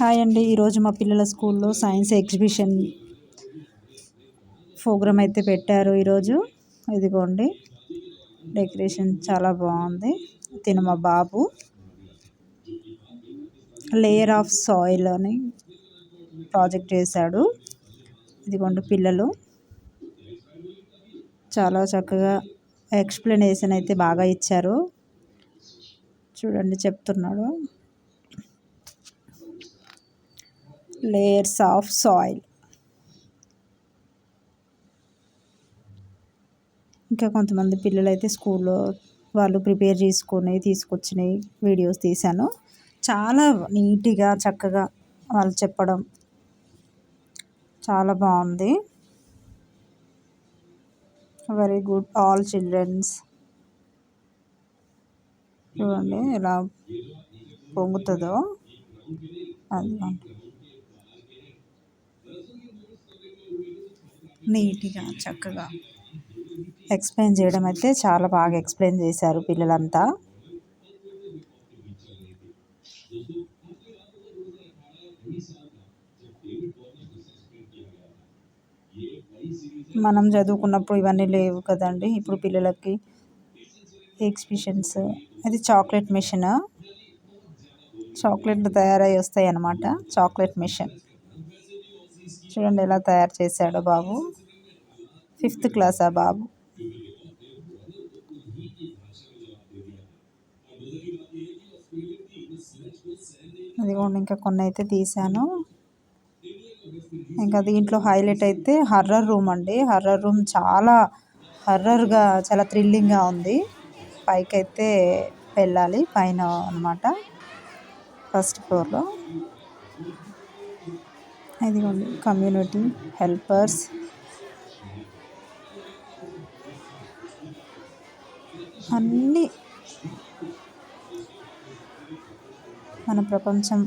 Hi అండి. ఈరోజు మా పిల్లల స్కూల్లో సైన్స్ ఎగ్జిబిషన్ ప్రోగ్రామ్ అయితే పెట్టారు. ఈరోజు ఇదిగోండి డెకరేషన్ చాలా బాగుంది. తిను మా బాబు లేయర్ ఆఫ్ సాయిల్ అని ప్రాజెక్ట్ చేశాడు. ఇదిగోండి పిల్లలు చాలా చక్కగా ఎక్స్ప్లెనేషన్ అయితే బాగా ఇచ్చారు. చూడండి చెప్తున్నాడు. Layers of soil. ఇంకా కొంతమంది పిల్లలు అయితే స్కూల్లో వాళ్ళు ప్రిపేర్ చేసుకొని తీసుకొచ్చినాయి వీడియోస్ తీశాను. చాలా నీట్గా చక్కగా వాళ్ళు చెప్పడం చాలా బాగుంది. Very good all childrens. చూడండి ఎలా పొంగుతుందో అది నీట్గా చక్కగా ఎక్స్ప్లెయిన్ చేయడం అయితే చాలా బాగా ఎక్స్ప్లెయిన్ చేశారు పిల్లలంతా. మనం చదువుకున్నప్పుడు ఇవన్నీ లేవు కదండి. ఇప్పుడు పిల్లలకి ఎగ్జిబిషన్స్. అది చాక్లెట్ మిషన్, చాక్లెట్లు తయారై వస్తాయి అన్నమాట. చాక్లెట్ మిషన్ చూడండి ఎలా తయారు చేశాడో బాబు. 5th క్లాస్ ఆ బాబు. అదిగోండి ఇంకా కొన్ని అయితే తీసాను. ఇంకా దీంట్లో హైలైట్ అయితే హర్రర్ రూమ్ అండి. హర్రర్ రూమ్ చాలా హర్రర్గా చాలా థ్రిల్లింగ్గా ఉంది. పైకి అయితే వెళ్ళాలి, పైన అనమాట, ఫస్ట్ ఫ్లోర్లో. ఇదిగోండి కమ్యూనిటీ హెల్పర్స్. అన్నీ మన ప్రపంచం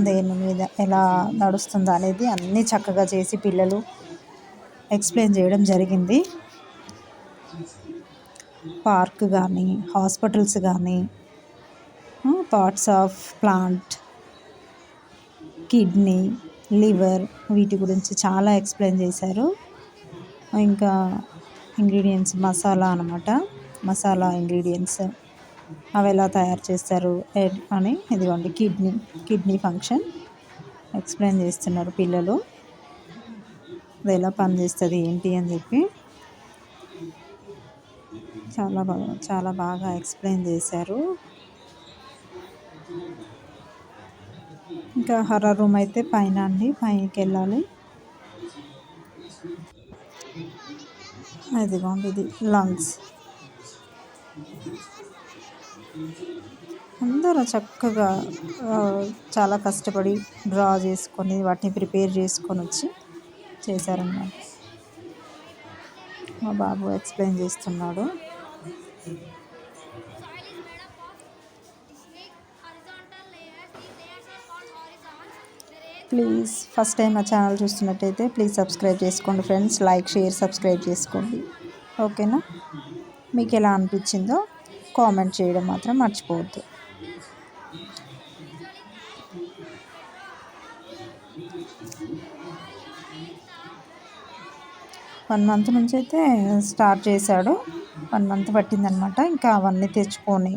దేని మీద ఎలా నడుస్తుందో అనేది అన్నీ చక్కగా చేసి పిల్లలు ఎక్స్ప్లెయిన్ చేయడం జరిగింది. పార్క్ కానీ, హాస్పిటల్స్ కానీ, parts of plant, kidney, liver, వీటి గురించి చాలా ఎక్స్ప్లెయిన్ చేశారు. ఇంకా ఇంగ్రీడియంట్స్ మసాలా అనమాట, మసాలా ఇంగ్రీడియంట్స్ అవి ఎలా తయారు చేస్తారు అని. ఇదిగోండి కిడ్నీ ఫంక్షన్ ఎక్స్ప్లెయిన్ చేస్తున్నారు పిల్లలు. అది ఎలా పనిచేస్తుంది ఏంటి అని చెప్పి చాలా బాగా ఎక్స్ప్లెయిన్ చేశారు. ఇంకా హర్రర్ రూమ్ అయితే పైన అండి, పైకి వెళ్ళాలి. అదిగోండి ఇది లంగ్స్. అందరూ చక్కగా చాలా కష్టపడి డ్రా చేసుకొని వాటిని ప్రిపేర్ చేసుకొని వచ్చి చేశారన్నమాట. మా బాబు ఎక్స్ప్లెయిన్ చేస్తున్నాడు. ప్లీజ్ ఫస్ట్ టైం మా ఛానల్ చూస్తున్నట్టయితే ప్లీజ్ సబ్స్క్రైబ్ చేసుకోండి ఫ్రెండ్స్. లైక్, షేర్, సబ్స్క్రైబ్ చేసుకోండి. ఓకేనా? మీకు ఎలా అనిపించిందో కామెంట్ చేయడం మాత్రం మర్చిపోవద్దు. వన్ మంత్ నుంచి అయితే స్టార్ట్ చేశాడు. 1 మంత్ పట్టిందనమాట. ఇంకా అవన్నీ తెచ్చుకొని